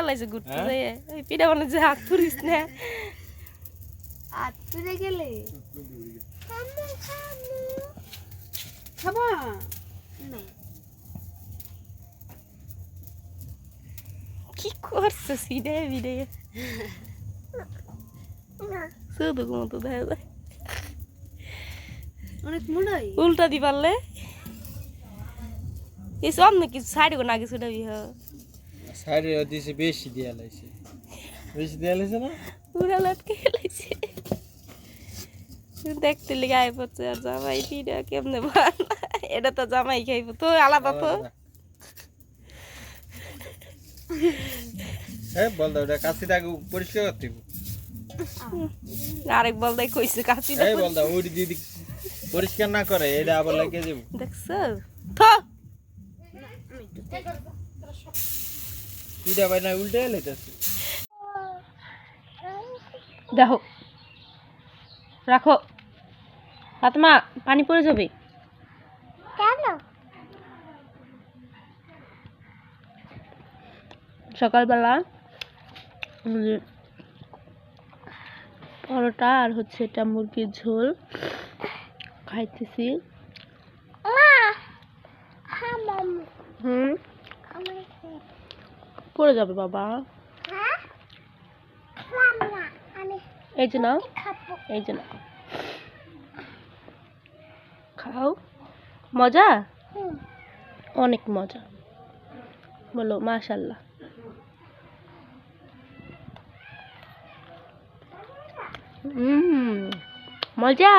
লাইছে ঘুরতে যায় ওই পিঠা বানাই যে হাত পুরিস না হাত পুরে গেলে খাবা না কি করছে সিডে বিডে শুধু মতো দেখা যায় অনেক মোড়াই উল্টা দি পারলে এই সব নাকি সাইড করে না কিছু ডাবি হ সাইডে দিছে বেশি দিয়া লাইছে বেশি দিয়া লাইছে না পুরা লটকে লাইছে দেখতে লেগে আয় পড়ছে আর জামাই পিঠা কেমনে বানায় এটা তো জামাই খাইব তো আলাদা তো বল দাও এটা কাছিটা পরিষ্কার করতে হবে আরেক বল দেখ কইছে কাছি এই বল দাও ওই দিদি পরিষ্কার না করে এটা আবার লাগে যাব দেখছো থ পিঠা বানা উল্টে লাইতাছে দেখো রাখো ফাতেমা পানি পড়ে যাবে কেন সকালবেলা পরোটা আর হচ্ছে এটা মুরগির ঝোল খাইতেছি পড়ে যাবে বাবা এই যে নাও এই যে নাও খাও মজা অনেক মজা বলো মাশাআল্লাহ মজা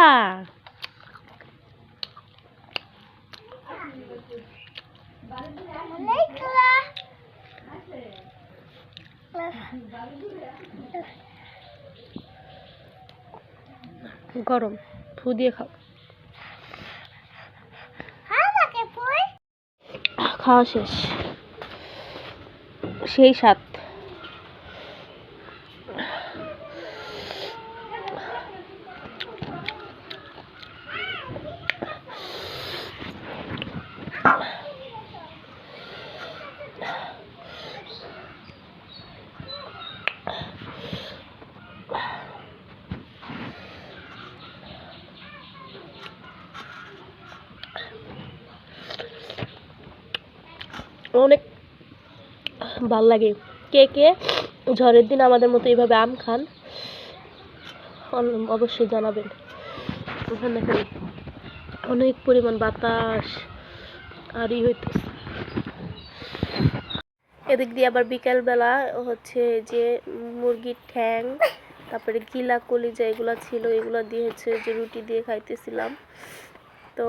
গরম ফু দিয়ে খাও খাওয়া শেষ সেই স্বাদ অনেক ভাল লাগে কে কে ঝড়ের দিন আমাদের মতো এইভাবে আম খান অবশ্যই জানাবেন ওখানে দেখেন অনেক পরিমাণ বাতাস আরই হইতেছে এদিক দিয়ে আবার বিকালবেলা হচ্ছে যে মুরগির ঠ্যাং তারপরে গিলা কলিজা এগুলো ছিল এগুলো দিয়ে হচ্ছে যে রুটি দিয়ে খাইতেছিলাম তো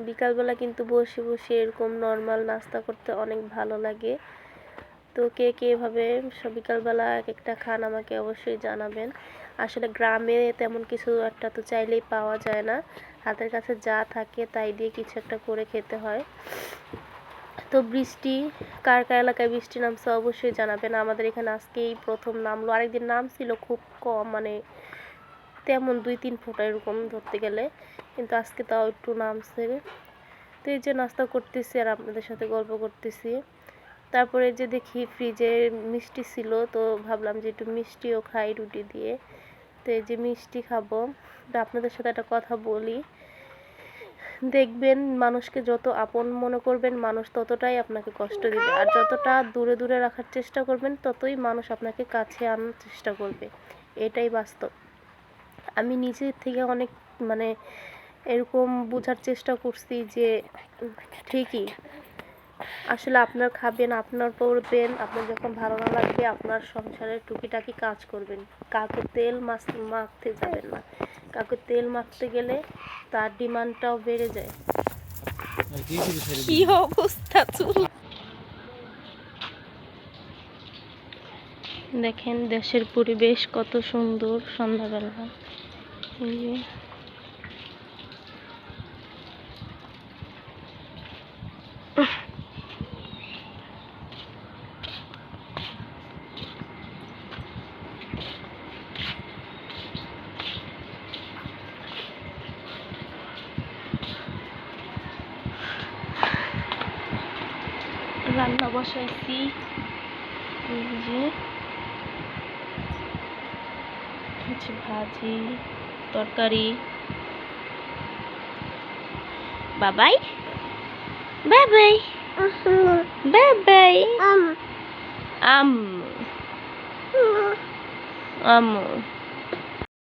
বিকালবেলা কিন্তু বসে বসে এরকম নর্মাল নাস্তা করতে অনেক ভালো লাগে তো কে কে এভাবে বিকালবেলা এক একটা খান আমাকে অবশ্যই জানাবেন আসলে গ্রামে তেমন কিছু একটা তো চাইলেই পাওয়া যায় না হাতের কাছে যা থাকে তাই দিয়ে কিছু একটা করে খেতে হয় তো বৃষ্টি কার কার এলাকায় বৃষ্টি নামছে অবশ্যই জানাবেন আমাদের এখানে আজকেই প্রথম নামলো আরেকদিন নামছিল খুব কম মানে তেমন 2-3 ফোঁটা এরকম ধরতে গেলে কিন্তু আজকে তাও একটু নামছে তো এই যে নাস্তা করতেছি আর আপনাদের সাথে গল্প করতেছি তারপরে যে দেখি ফ্রিজে মিষ্টি ছিল তো ভাবলাম যে একটু মিষ্টিও খাই রুটি দিয়ে তো এই যে মিষ্টি খাবো তো আপনাদের সাথে একটা কথা বলি দেখবেন মানুষকে যত আপন মনে করবেন মানুষ ততটাই আপনাকে কষ্ট দিবে আর যতটা দূরে দূরে রাখার চেষ্টা করবেন ততই মানুষ আপনাকে কাছে আনার চেষ্টা করবে এটাই বাস্তব আমি নিজের থেকে অনেক মানে এরকম বোঝার চেষ্টা করছি যে ঠিকই আসলে আপনার খাবেন আপনার পরবেন আপনার যখন ভালো না লাগবে আপনার সংসারের টুকিটাকি কাজ করবেন কাউকে তেল মাখতে যাবেন না কাউকে তেল মাখতে গেলে তার ডিমান্ডটাও বেড়ে যায় কি অবস্থা চুল দেখেন দেশের পরিবেশ কত সুন্দর সন্ধ্যাবেলা রান্না বসাইছি এই যে কিছু ভাজি তরকারি। বাবাই বাবাই বাবাই আম আম